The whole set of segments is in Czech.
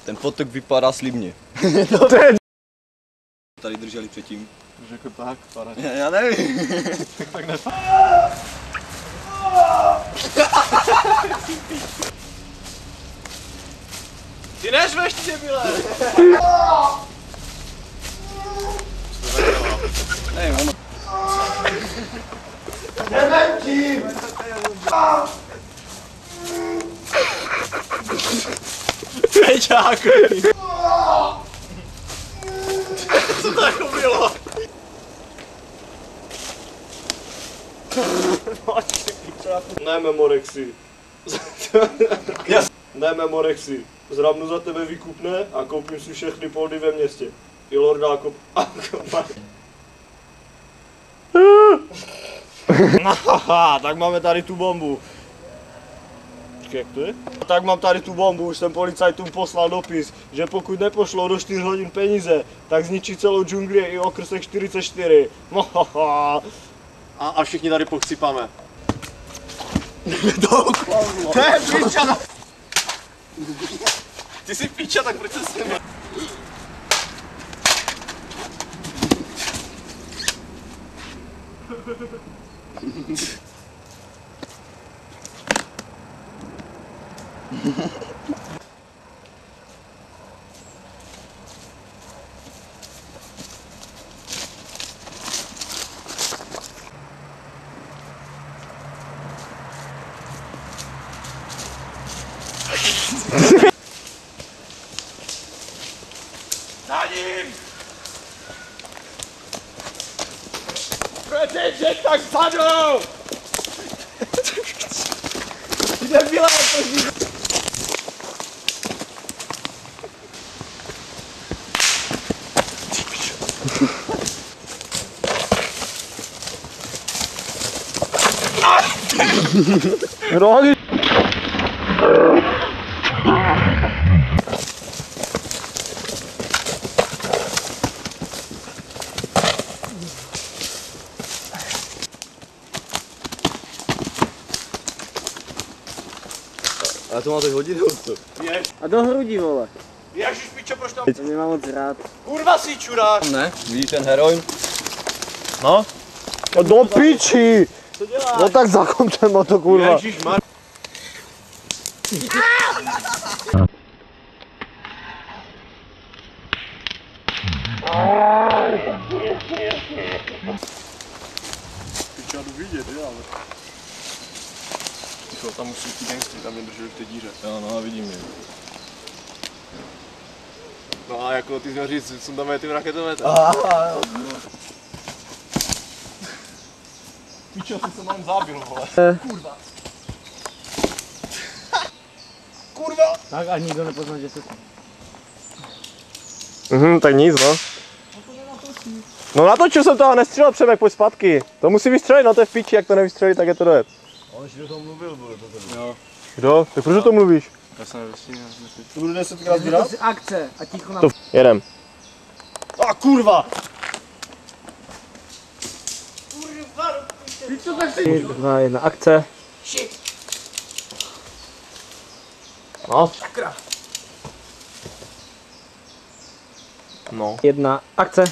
Ten potok vypadá slibně. Tady drželi předtím. Řekl tak, parádě. Já nevím. Tak ne. Ty neřveš, ty debile! Nevím, ono. Jdeme tím! Pečáku! Co to jako bylo? Ne memorexy. Ne memorexy. Zrabnu za tebe vykupne a koupím si všechny poldy ve městě. I lorda a tak máme tady tu bombu. Počkej, jak to je? Tak mám tady tu bombu, už jsem policajtům poslal dopis, že pokud nepošlou do 4 hodin peníze, tak zničí celou džungli i okrsek 44. A všichni tady pochcipáme. To je piča! Ty jsi piča, tak proč se s ním? Nadim! Protože tak padnou! Ty debile, to Rohy! Ale to má teď hodinu, co? A do hrudí, vole. Ježiš, pičo, proč tam? To mě mám moc rád. Kurva si čurák! Ne, vidíš ten heroin? No? No do piči! Co děláš? No tak zakon ten moto, kurva. Ježišmar... Piča, jdu vidět, jo, ale... Ticho, tam musí ty gangstry, tam mě drželi v té díře. Jo, no, vidím je. No a jako ty jsi měl říct, jsou tam ty raketometry. Pičo, ty jsem mám zábil, vole. Kurva. Kurva! Tak a nikdo nepozná, že se... Tak nic, no. No natočil jsem to a nestřelil Přemek, pojď zpátky. To musí vystřelit, no to je v piči, jak to nevystřelí, tak je to dojet. On ještě do toho mluvil, bude to tady. Jo. Kdo? Tak proč o tom mluvíš? Já jsem nevystíhal. To budu 10krát To sbírat? je akce a ticho na... Jedem. A kurva! Ty co tak si... 2, 1, akce. No. No. 1, akce.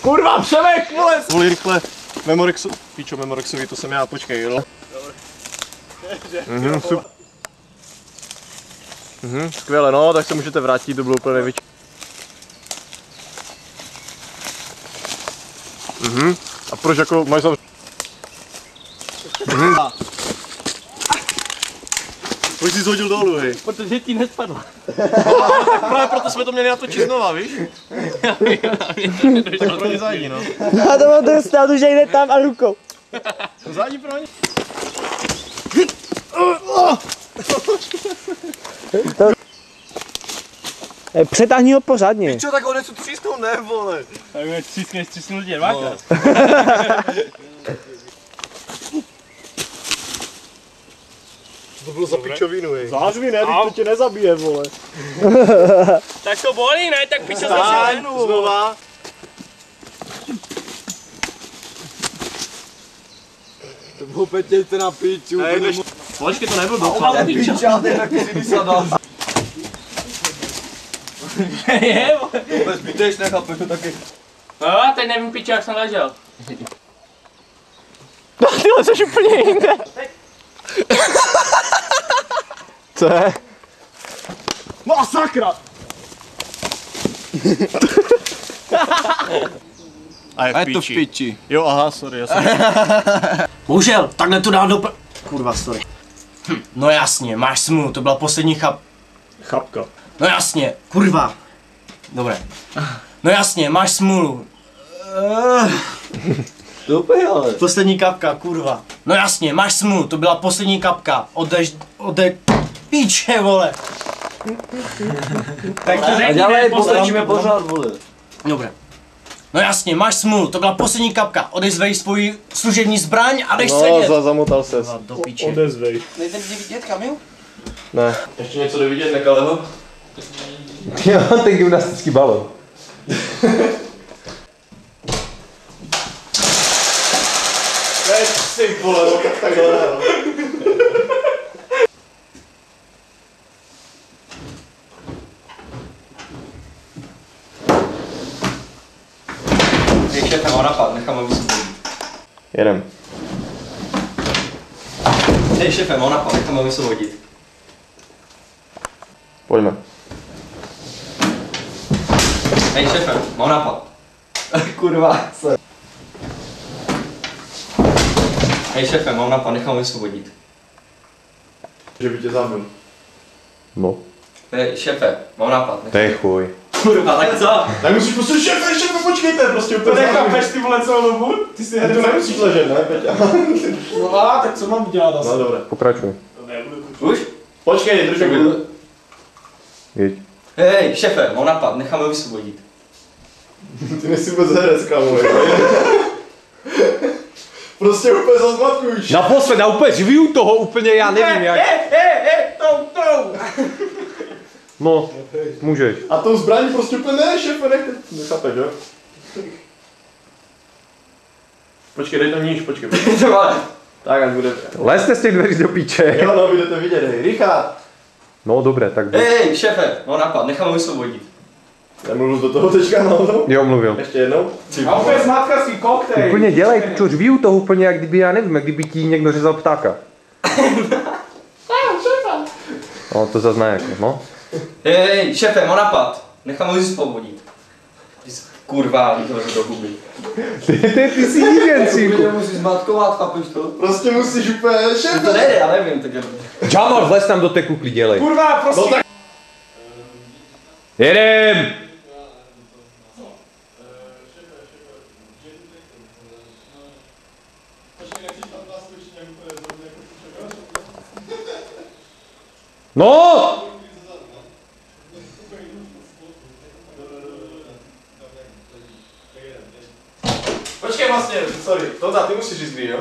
Kurva, Přemek, vole! Voli rychle. Memorexu... Píčo, Memorexovi, to jsem já, počkej, jo? Super. Skvěle, no, tak se můžete vrátit, to bylo úplně největší. A proč jako, máš tam... Proč jsi zhodil dolů, hej? Protože ti nespadla. Tak právě proto jsme to měli natočit znova, víš? Tak pro ně zajdi, no. A to mám ten státu, že jde tam a rukou. Zajdi pro ně. Přetáhni ho pořádně. Čo, tak on něco třísnou, ne, vole. Tak mě třísnul tě dvakrát. To bylo za pičovinu, hej. Zářvi, ne, to tě nezabije, vole. Tak to bolí, ne? Tak piče zase znova. To bylo petějte na piču. Počkej, to nebyl doklad. Piča, ten taky si vysadal. Je, Vůbec píteč, nechápeš to taky. no a teď nevím piče, jak jsem ležel. No tyhle jsi úplně jinde. Co je? Masakra! A A je to v piči. Jo, aha, sorry, já jsem... Bohužel, takhle to dá do Kurva, sorry. No jasně, máš smůlu, to byla poslední Chapka. No jasně, kurva. Dobré. No jasně, máš smůlu. Super, ale. Poslední kapka, kurva. No jasně, máš smůlu, to byla poslední kapka. Píče, vole. Tak to A řekni, dělej, poslední pořád, vole. Dobré. No jasně, máš smůlu, to byla poslední kapka. Odezvej svoji služební zbraň a jdeš sedět. zamotal ses. Do píče. Odezvej. Nejde mě vidět, Kamil? Ne. Ještě něco jde vidět nekalého? Já mám ten gymnastický balon. Ty vole, no jak takhle ne, no. Hej, šéfe, mám napad, necháme vysvětlit. Jedem. Hej, šéfe, mám napad, necháme vysvětlit. Pojďme. Hej, šéfe, mám napad. Kurva, se. Hej, šéfe, mám napad, necháme vysvětlit. Že by tě zabil. No. Hej, šéfe, mám napad. Tej chuj. Kurva, tak co? Tak musíš prostě šéfe, počkejte, prostě úplně Nechápeš ty vole celou dobu? Ty si to nemusíš ležet, ne, Peťa? No a tak co mám dělat asi? No dobré. Pokračuj. Už? Počkej, držu chvíli. Jeď. Hej, šéfe, mám napad, necháme vysvětlit. Ty nejsi vůbec herec, kámo. Prostě úplně zazmatkujíš. Naposled, já úplně živiju toho, úplně já nevím jak. No, můžeš. A tou zbraní prostě úplně ne, šéfe, nechte. Nechápeš, jo? Počkej, dej tam níž, počkej. Tak, ať bude. Lezte z těch dveří do píče. Jo, no, budete vidět, hej. Richard! No dobré, tak Hej, šéfe, mám napad, necháme vysvětlit. Nemluvil do toho teďka náhodou? jo, mluvil. Ještě jednou? A opět zmátka si koktejl. Úplně dělej, pičo, živiju toho úplně, jak kdyby, já nevím, jak kdyby ti někdo řezal ptáka. No, to zase ne, jako, no. Hej, šéfe, mám napad, necháme vysvětlit. Kurva, vytvořil do huby. Ty jsi jížen, synku. Musíš zmatkovat, chápeš to? Prostě musíš úplně, To šéfe! nejde, já nevím, tak je... Jamal, vlez tam do té kukly, dělej. Kurva, prosím. No tak... Jedem! No! Počkej vlastně, sorry, Tonda, ty musíš říct kdy, jo?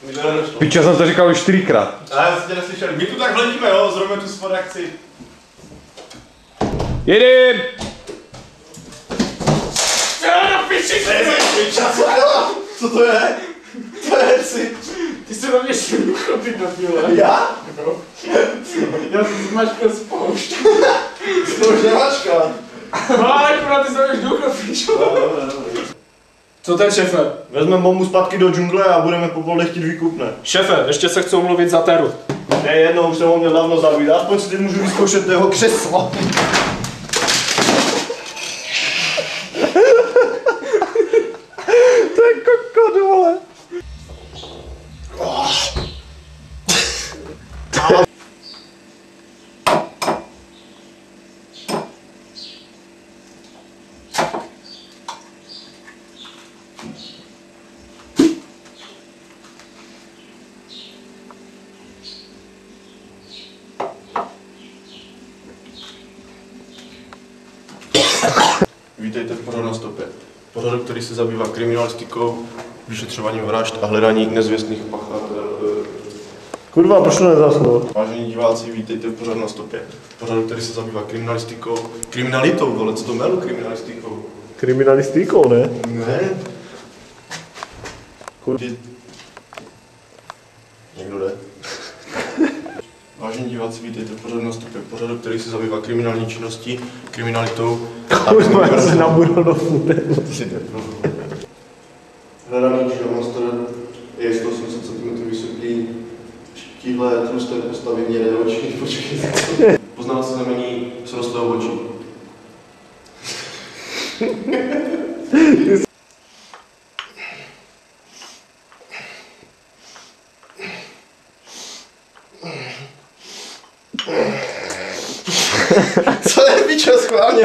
Mi to nedošlo. Pičo, jsem to říkal už 4krát. A já jsem tě neslyšel, my tu tak hledíme, jo, zrovna tu svou reakci. Jedem! Co to je? To je si... Ty jsi na mě šlucho, ty debile. Já? Já jsem zmačkal spoušť. To už nemačka. No ale kurva, ty jsi ducho, pičo. Co ten šéfe? Vezmeme bombu zpátky do džungle a budeme po pole chtít výkupné. Šéfe, ještě se chci omluvit za Teru. Ne, jednou už jsem ho měl dávno zabít, aspoň si teď můžu vyzkoušet jeho křeslo. To je kokot, vole. Vítejte v pořadu na stopě. Pořadu, který se zabývá kriminalistikou, vyšetřováním vražd a hledání nezvěstných pachatelů. Kurva, proč to nezasnul? Vážení diváci, vítejte v pořadu na stopě. Pořadu, který se zabývá kriminalistikou. Kriminalitou, vole, co to jméno kriminalistikou? Kriminalistikou, ne? Ne. Kurva. Někdo jde? Vážení Vážení diváci, vítejte v pořadu Nastupek, pořadu, který se zabývá kriminální činností, kriminalitou. Kurva, já se nabudal do fůde. Hledaný monster je 180 cm vysoký, tíhle tlusté postavy hnědé oči, počkejte. Poznávací znamení srostlého očí. Co je, pičo, schválně?